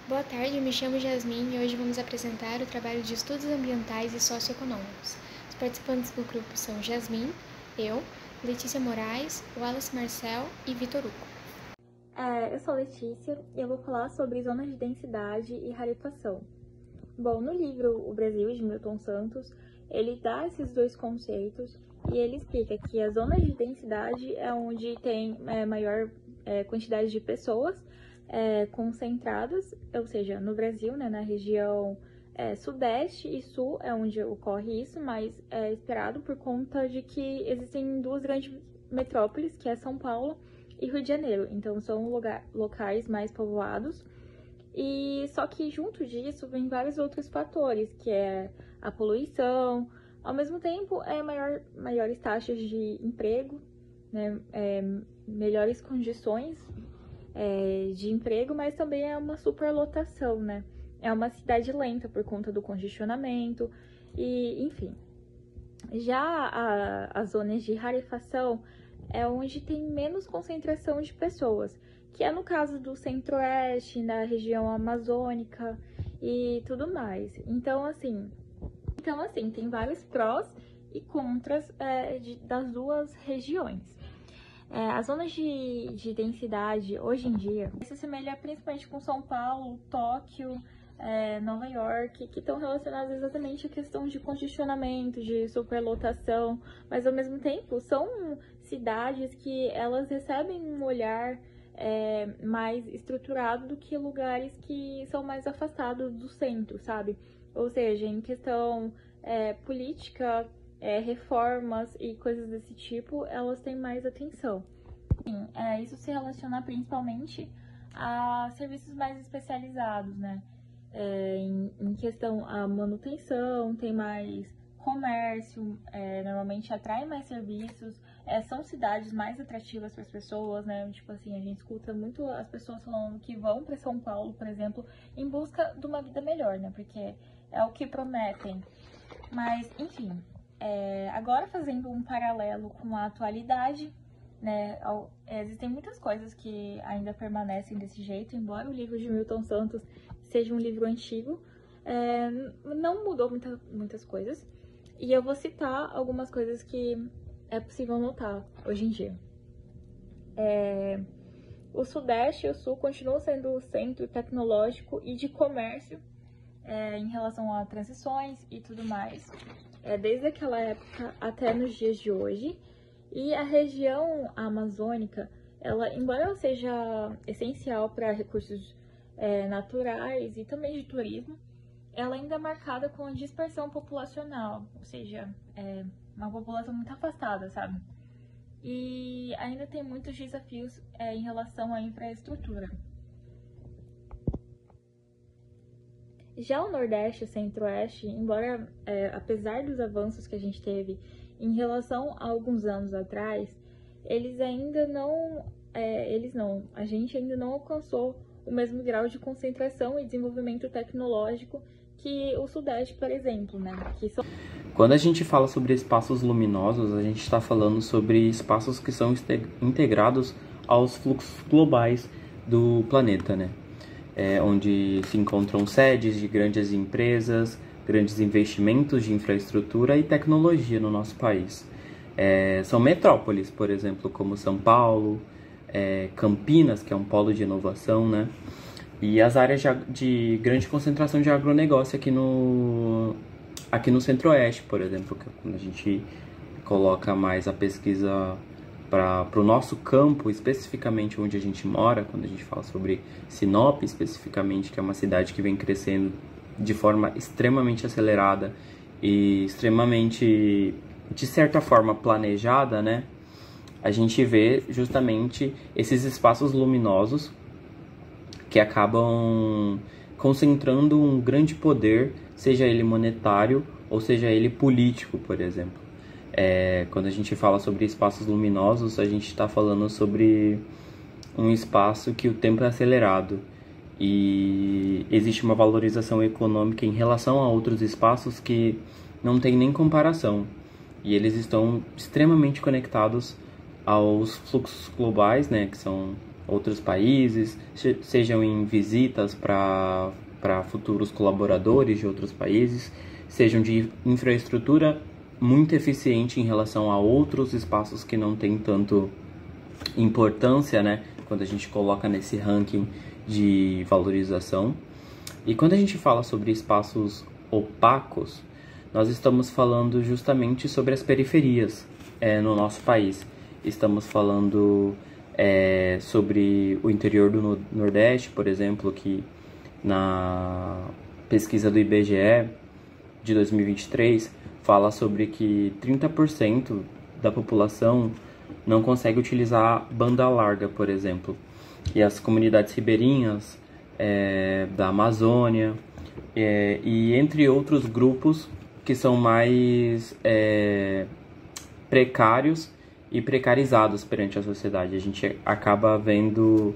Boa tarde, me chamo Jasmine e hoje vamos apresentar o trabalho de estudos ambientais e socioeconômicos. Os participantes do grupo são Jasmine, eu, Letícia Moraes, Wallace Marcel e Vitor Hugo. Eu sou Letícia e eu vou falar sobre zonas de densidade e rarefação. Bom, no livro O Brasil, de Milton Santos, ele dá esses dois conceitos e ele explica que as zonas de densidade é onde tem maior quantidade de pessoas concentradas, ou seja, no Brasil, né, na região sudeste e sul é onde ocorre isso, mas é esperado por conta de que existem duas grandes metrópoles, que é São Paulo e Rio de Janeiro, então são locais mais povoados. E só que junto disso vem vários outros fatores, que é a poluição, ao mesmo tempo maiores taxas de emprego, né, melhores condições de emprego, mas também é uma superlotação, né? É uma cidade lenta por conta do congestionamento e, enfim. Já as zonas de rarefação é onde tem menos concentração de pessoas, que é no caso do centro-oeste, na região amazônica e tudo mais. Então, assim, tem vários prós e contras das duas regiões. As zonas de densidade, hoje em dia, se assemelha principalmente com São Paulo, Tóquio, Nova York, que estão relacionadas exatamente à questão de congestionamento, de superlotação, mas ao mesmo tempo são cidades que elas recebem um olhar mais estruturado do que lugares que são mais afastados do centro, sabe? Ou seja, em questão política, reformas e coisas desse tipo, elas têm mais atenção. Sim, isso se relaciona principalmente a serviços mais especializados, né? Em questão a manutenção, tem mais comércio, normalmente atrai mais serviços, são cidades mais atrativas para as pessoas, né? Tipo assim, a gente escuta muito as pessoas falando que vão para São Paulo, por exemplo, em busca de uma vida melhor, né? Porque é o que prometem. Mas, enfim, agora fazendo um paralelo com a atualidade, né? Existem muitas coisas que ainda permanecem desse jeito, embora o livro de Milton Santos seja um livro antigo, não mudou muitas coisas. E eu vou citar algumas coisas que é possível notar hoje em dia. O Sudeste e o Sul continuam sendo o centro tecnológico e de comércio em relação a transições e tudo mais, desde aquela época até nos dias de hoje. E a região amazônica, embora ela seja essencial para recursos naturais e também de turismo, ela ainda é marcada com a dispersão populacional, ou seja, uma população muito afastada, sabe? E ainda tem muitos desafios em relação à infraestrutura. Já o Nordeste e o Centro-Oeste, embora, apesar dos avanços que a gente teve em relação a alguns anos atrás, a gente ainda não alcançou o mesmo grau de concentração e desenvolvimento tecnológico que o Sudeste, por exemplo, né? Quando a gente fala sobre espaços luminosos, a gente está falando sobre espaços que são integrados aos fluxos globais do planeta, né? Onde se encontram sedes de grandes empresas, grandes investimentos de infraestrutura e tecnologia no nosso país. São metrópoles, por exemplo, como São Paulo, Campinas, que é um polo de inovação, né? E as áreas de grande concentração de agronegócio aqui no Centro-Oeste, por exemplo, que quando a gente coloca mais a pesquisa para o nosso campo, especificamente onde a gente mora, quando a gente fala sobre Sinop, especificamente, que é uma cidade que vem crescendo de forma extremamente acelerada e extremamente, de certa forma, planejada, né? A gente vê justamente esses espaços luminosos que acabam concentrando um grande poder, seja ele monetário ou seja ele político, por exemplo. Quando a gente fala sobre espaços luminosos, a gente está falando sobre um espaço que o tempo é acelerado e existe uma valorização econômica em relação a outros espaços que não tem nem comparação. E eles estão extremamente conectados aos fluxos globais, né, que são outros países, sejam em visitas para futuros colaboradores de outros países, sejam de infraestrutura muito eficiente em relação a outros espaços que não têm tanto importância, né, quando a gente coloca nesse ranking de valorização. E quando a gente fala sobre espaços opacos, nós estamos falando justamente sobre as periferias no nosso país. Estamos falando sobre o interior do Nordeste, por exemplo, que na pesquisa do IBGE de 2023 fala sobre que 30% da população não consegue utilizar banda larga, por exemplo. E as comunidades ribeirinhas da Amazônia e entre outros grupos que são mais precários e precarizados perante a sociedade. A gente acaba vendo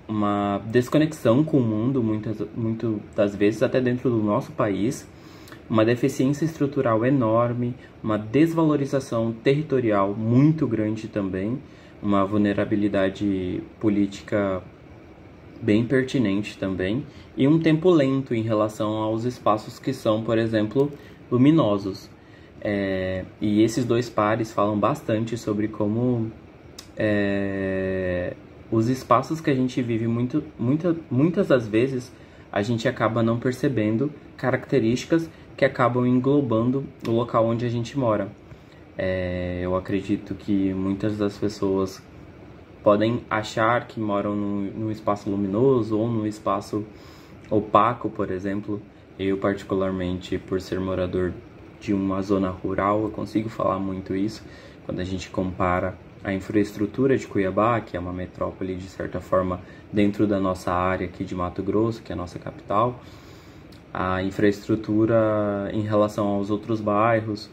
uma desconexão com o mundo, muitas das vezes, até dentro do nosso país, uma deficiência estrutural enorme, uma desvalorização territorial muito grande também, uma vulnerabilidade política bem pertinente também, e um tempo lento em relação aos espaços que são, por exemplo, luminosos. E esses dois pares falam bastante sobre como os espaços que a gente vive muitas das vezes a gente acaba não percebendo características que acabam englobando o local onde a gente mora. Eu acredito que muitas das pessoas podem achar que moram num espaço luminoso ou num espaço opaco, por exemplo. Eu, particularmente, por ser morador de uma zona rural, eu consigo falar muito isso quando a gente compara a infraestrutura de Cuiabá, que é uma metrópole, de certa forma, dentro da nossa área aqui de Mato Grosso, que é a nossa capital, a infraestrutura em relação aos outros bairros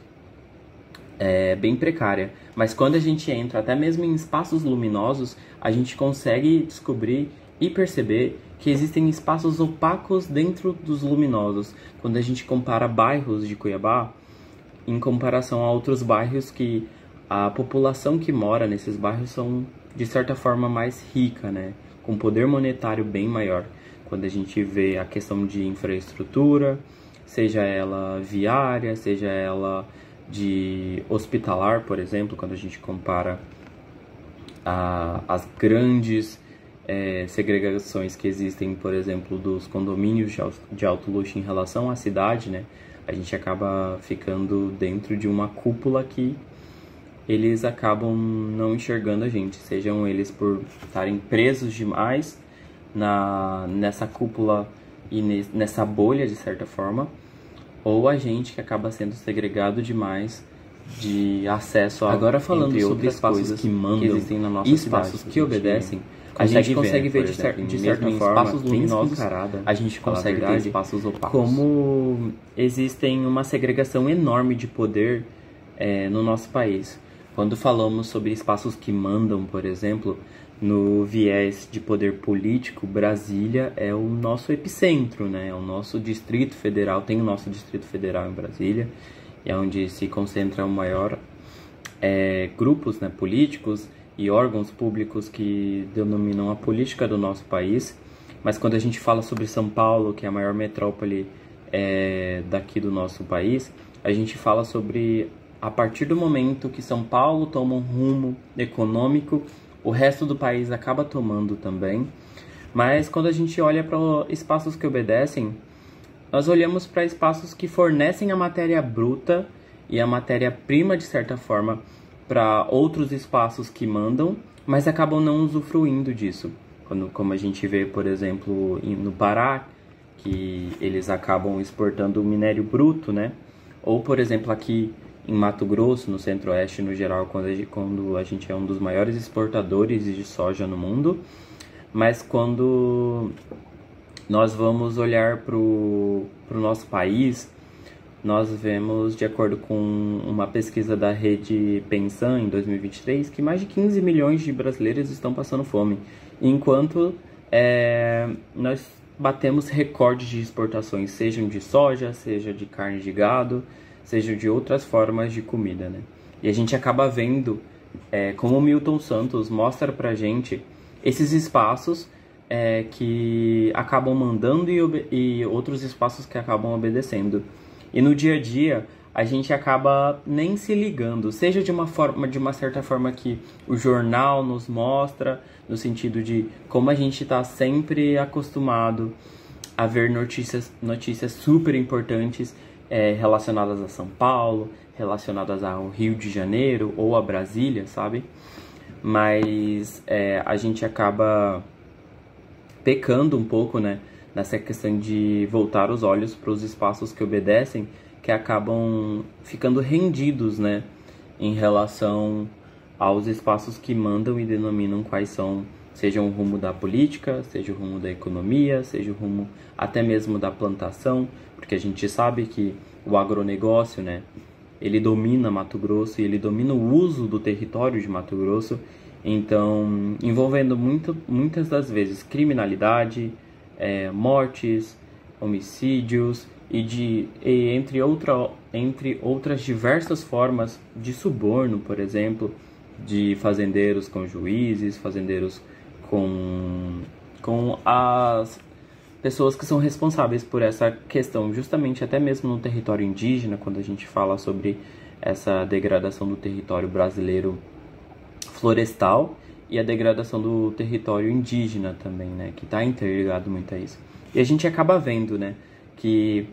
é bem precária. Mas quando a gente entra até mesmo em espaços luminosos, a gente consegue descobrir e perceber que existem espaços opacos dentro dos luminosos. Quando a gente compara bairros de Cuiabá, em comparação a outros bairros que a população que mora nesses bairros são, de certa forma, mais rica, né? Com poder monetário bem maior. Quando a gente vê a questão de infraestrutura, seja ela viária, seja ela de hospitalar, por exemplo, quando a gente compara as grandes segregações que existem, por exemplo, dos condomínios de alto luxo em relação à cidade, né? A gente acaba ficando dentro de uma cúpula que eles acabam não enxergando a gente, sejam eles por estarem presos demais nessa cúpula e nessa bolha, de certa forma, ou a gente que acaba sendo segregado demais de acesso a, agora falando sobre espaços que mandam, que existem na nossa espaços cidade, que obedecem, a gente consegue ver de certa forma espaços luminosos, a gente consegue ter espaços opacos. Como existem uma segregação enorme de poder no nosso país. Quando falamos sobre espaços que mandam, por exemplo, no viés de poder político, Brasília é o nosso epicentro, né? É o nosso Distrito Federal, tem o nosso Distrito Federal em Brasília, é onde se concentra o maior grupos, né, políticos e órgãos públicos que denominam a política do nosso país. Mas quando a gente fala sobre São Paulo, que é a maior metrópole daqui do nosso país, a gente fala sobre, a partir do momento que São Paulo toma um rumo econômico, o resto do país acaba tomando também. Mas quando a gente olha para espaços que obedecem, nós olhamos para espaços que fornecem a matéria bruta e a matéria-prima, de certa forma, para outros espaços que mandam, mas acabam não usufruindo disso. Como a gente vê, por exemplo, no Pará, que eles acabam exportando o minério bruto, né? Ou, por exemplo, aqui em Mato Grosso, no Centro-Oeste no geral, quando a gente é um dos maiores exportadores de soja no mundo. Mas quando nós vamos olhar para o nosso país, nós vemos, de acordo com uma pesquisa da rede Pensan em 2023, que mais de 15 milhões de brasileiros estão passando fome, enquanto nós batemos recordes de exportações, sejam de soja, seja de carne de gado, seja de outras formas de comida, né? E a gente acaba vendo como o Milton Santos mostra pra gente esses espaços que acabam mandando e outros espaços que acabam obedecendo. E no dia a dia, a gente acaba nem se ligando, seja de uma certa forma que o jornal nos mostra, no sentido de como a gente está sempre acostumado a ver notícias super importantes relacionadas a São Paulo, relacionadas ao Rio de Janeiro ou a Brasília, sabe? Mas a gente acaba pecando um pouco, né, nessa questão de voltar os olhos para os espaços que obedecem, que acabam ficando rendidos, né, em relação aos espaços que mandam e denominam quais são, seja o rumo da política, seja o rumo da economia, seja o rumo até mesmo da plantação, porque a gente sabe que o agronegócio, né, ele domina Mato Grosso e ele domina o uso do território de Mato Grosso, então envolvendo muitas das vezes criminalidade, mortes, homicídios e entre outras diversas formas de suborno, por exemplo, de fazendeiros com juízes, fazendeiros com as pessoas que são responsáveis por essa questão, justamente até mesmo no território indígena, quando a gente fala sobre essa degradação do território brasileiro florestal e a degradação do território indígena também, né, que está interligado muito a isso. E a gente acaba vendo, né, que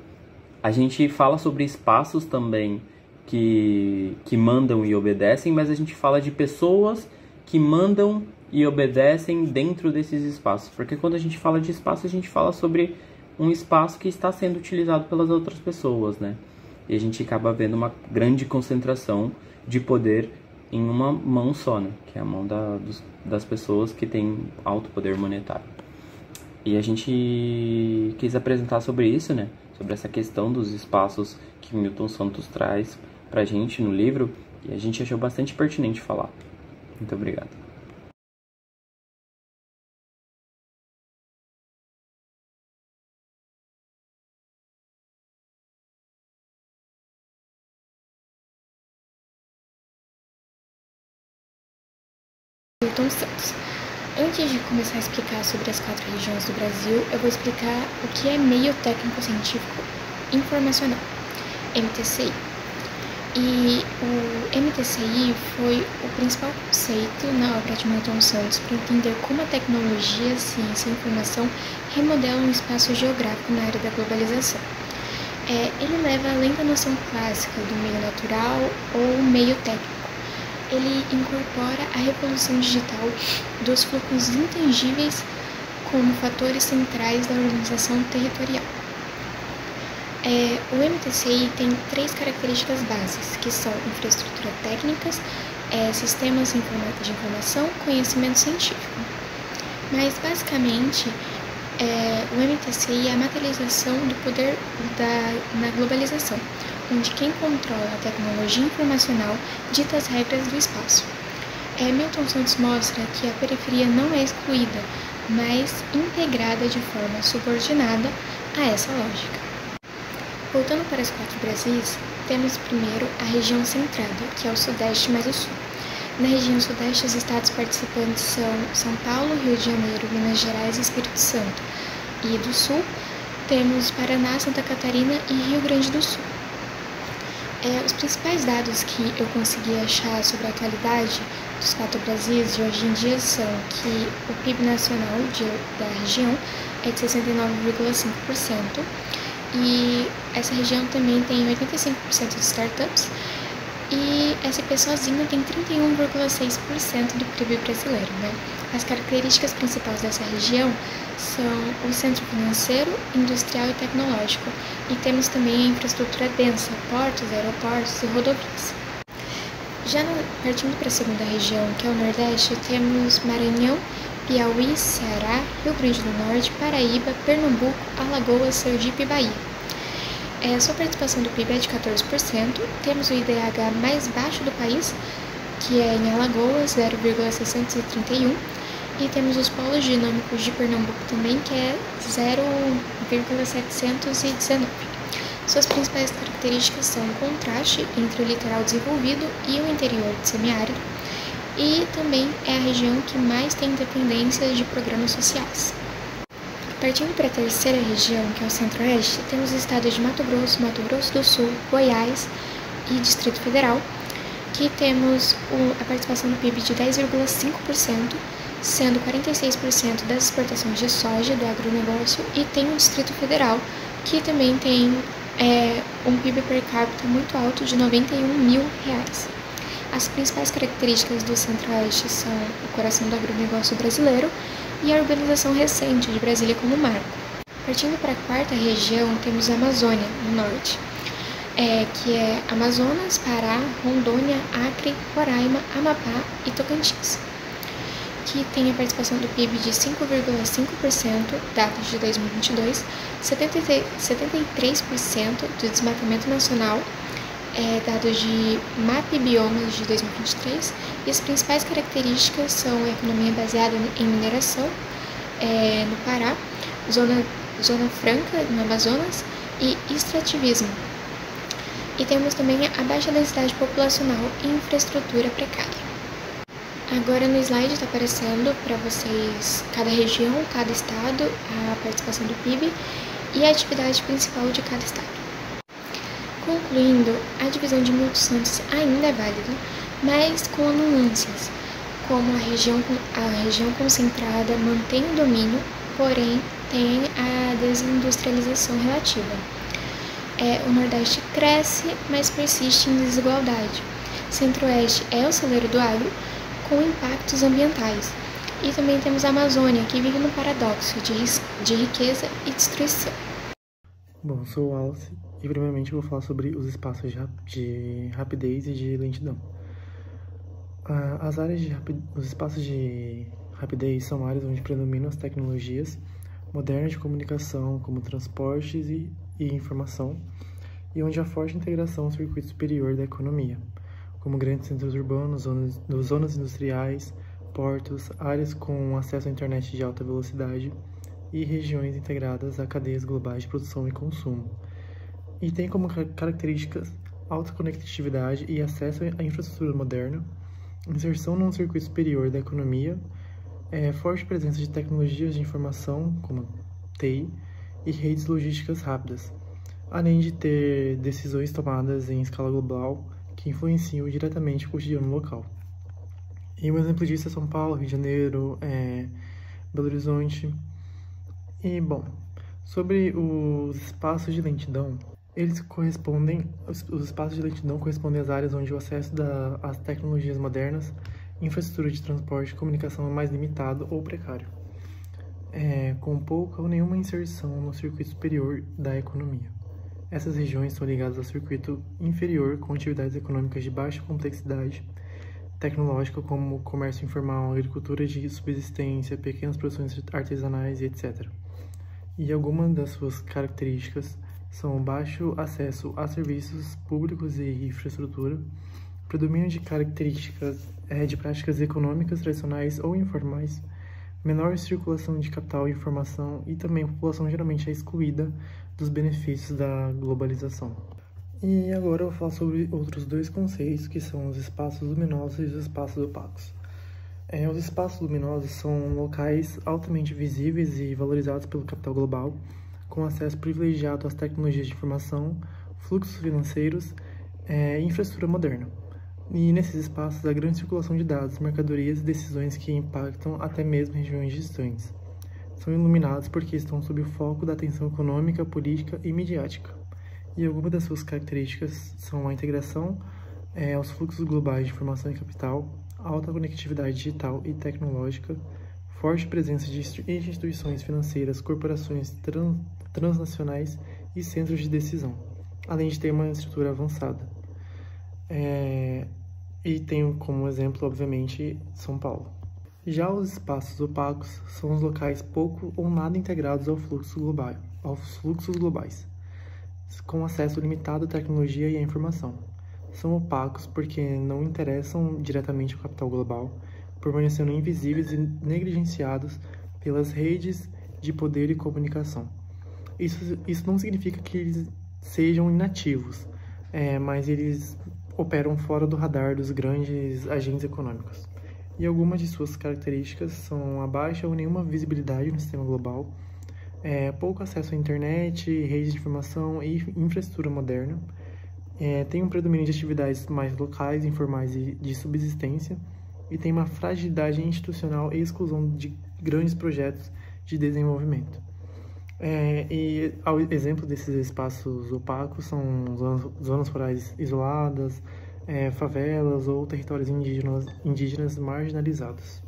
a gente fala sobre espaços também que mandam e obedecem, mas a gente fala de pessoas que mandam e obedecem dentro desses espaços, porque quando a gente fala de espaço, a gente fala sobre um espaço que está sendo utilizado pelas outras pessoas, né? E a gente acaba vendo uma grande concentração de poder em uma mão só, né? Que é a mão das pessoas que têm alto poder monetário. E a gente quis apresentar sobre isso, né? Sobre essa questão dos espaços que Milton Santos traz pra gente no livro, e a gente achou bastante pertinente falar. Muito obrigado. Milton Santos. Antes de começar a explicar sobre as 4 regiões do Brasil, eu vou explicar o que é Meio Técnico Científico Informacional, MTCI. E o MTCI foi o principal conceito na obra de Milton Santos para entender como a tecnologia, ciência e informação remodelam o espaço geográfico na área da globalização. Ele leva além da noção clássica do meio natural ou meio técnico. Ele incorpora a revolução digital dos fluxos intangíveis como fatores centrais da organização territorial. O MTCI tem 3 características básicas, que são infraestrutura técnicas, sistemas de informação, conhecimento científico. Mas, basicamente, o MTCI é a materialização do poder na globalização, onde quem controla a tecnologia informacional dita as regras do espaço. Milton Santos mostra que a periferia não é excluída, mas integrada de forma subordinada a essa lógica. Voltando para as 4 Brasis, temos primeiro a região centrada, que é o Sudeste mais o Sul. Na região Sudeste, os estados participantes são São Paulo, Rio de Janeiro, Minas Gerais e Espírito Santo. E do Sul, temos Paraná, Santa Catarina e Rio Grande do Sul. Os principais dados que eu consegui achar sobre a atualidade dos 4 Brasis de hoje em dia são que o PIB nacional da região é de 69,5%, e essa região também tem 85% de startups, e SP sozinho tem 31,6% do PIB brasileiro, né? As características principais dessa região são o centro financeiro, industrial e tecnológico, e temos também a infraestrutura densa, portos, aeroportos e rodovias. Já partindo para a segunda região, que é o Nordeste, temos Maranhão, Piauí, Ceará, Rio Grande do Norte, Paraíba, Pernambuco, Alagoas, Sergipe e Bahia. Sua participação do PIB é de 14%, temos o IDH mais baixo do país, que é em Alagoas, 0,631, e temos os polos dinâmicos de Pernambuco também, que é 0,719. Suas principais características são o contraste entre o litoral desenvolvido e o interior semiárido, e também é a região que mais tem dependência de programas sociais. Partindo para a terceira região, que é o Centro-Oeste, temos os estados de Mato Grosso do Sul, Goiás e Distrito Federal, que temos a participação no PIB de 10,5%, sendo 46% das exportações de soja do agronegócio, e tem o Distrito Federal, que também tem um PIB per capita muito alto de R$91 mil. As principais características do Centro-Oeste são o coração do agronegócio brasileiro e a urbanização recente de Brasília como marco. Partindo para a quarta região, temos a Amazônia, no norte, que é Amazonas, Pará, Rondônia, Acre, Roraima, Amapá e Tocantins, que tem a participação do PIB de 5,5%, dados de 2022, 73% do desmatamento nacional, dados de MAP Biomas de 2023, e as principais características são a economia baseada em mineração no Pará, Zona Franca no Amazonas e extrativismo. E temos também a baixa densidade populacional e infraestrutura precária. Agora no slide está aparecendo para vocês cada região, cada estado, a participação do PIB e a atividade principal de cada estado. Concluindo, a divisão de Milton Santos ainda é válida, mas com nuances, como a região concentrada mantém o domínio, porém tem a desindustrialização relativa. O Nordeste cresce, mas persiste em desigualdade. Centro-Oeste é o celeiro do agro, com impactos ambientais. E também temos a Amazônia, que vive no paradoxo de riqueza e destruição. Bom, sou o Wallace e primeiramente vou falar sobre os espaços de rapidez e de lentidão. Os espaços de rapidez são áreas onde predominam as tecnologias modernas de comunicação, como transportes e informação, e onde há forte integração ao circuito superior da economia, como grandes centros urbanos, zonas industriais, portos, áreas com acesso à internet de alta velocidade e regiões integradas a cadeias globais de produção e consumo. E tem como características alta conectividade e acesso à infraestrutura moderna, inserção num circuito superior da economia, forte presença de tecnologias de informação, como TI, e redes logísticas rápidas, além de ter decisões tomadas em escala global que influenciam diretamente o cotidiano local. E um exemplo disso é São Paulo, Rio de Janeiro, Belo Horizonte. E, bom, sobre os espaços de lentidão, os espaços de lentidão correspondem às áreas onde o acesso às tecnologias modernas, infraestrutura de transporte e comunicação é mais limitado ou precário, com pouca ou nenhuma inserção no circuito superior da economia. Essas regiões são ligadas ao circuito inferior com atividades econômicas de baixa complexidade tecnológica, como comércio informal, agricultura de subsistência, pequenas produções artesanais e etc. E algumas das suas características são o baixo acesso a serviços públicos e infraestrutura, predomínio de características de práticas econômicas tradicionais ou informais, menor circulação de capital e informação, e também a população geralmente é excluída dos benefícios da globalização. E agora eu vou falar sobre outros dois conceitos, que são os espaços luminosos e os espaços opacos. Os espaços luminosos são locais altamente visíveis e valorizados pelo capital global, com acesso privilegiado às tecnologias de informação, fluxos financeiros e infraestrutura moderna. E nesses espaços há grande circulação de dados, mercadorias e decisões que impactam até mesmo regiões distantes. São iluminados porque estão sob o foco da atenção econômica, política e midiática. E algumas das suas características são a integração aos fluxos globais de informação e capital, alta conectividade digital e tecnológica, forte presença de instituições financeiras, corporações transnacionais e centros de decisão, além de ter uma estrutura avançada. E tenho como exemplo, obviamente, São Paulo. Já os espaços opacos são os locais pouco ou nada integrados aos fluxos globais, com acesso limitado à tecnologia e à informação. São opacos porque não interessam diretamente ao capital global, permanecendo invisíveis e negligenciados pelas redes de poder e comunicação. Isso não significa que eles sejam inativos, mas eles operam fora do radar dos grandes agentes econômicos. e algumas de suas características são a baixa ou nenhuma visibilidade no sistema global, pouco acesso à internet, redes de informação e infraestrutura moderna, tem um predomínio de atividades mais locais, informais e de subsistência, e tem uma fragilidade institucional e exclusão de grandes projetos de desenvolvimento. E exemplo desses espaços opacos são zonas rurais isoladas, favelas ou territórios indígenas marginalizados.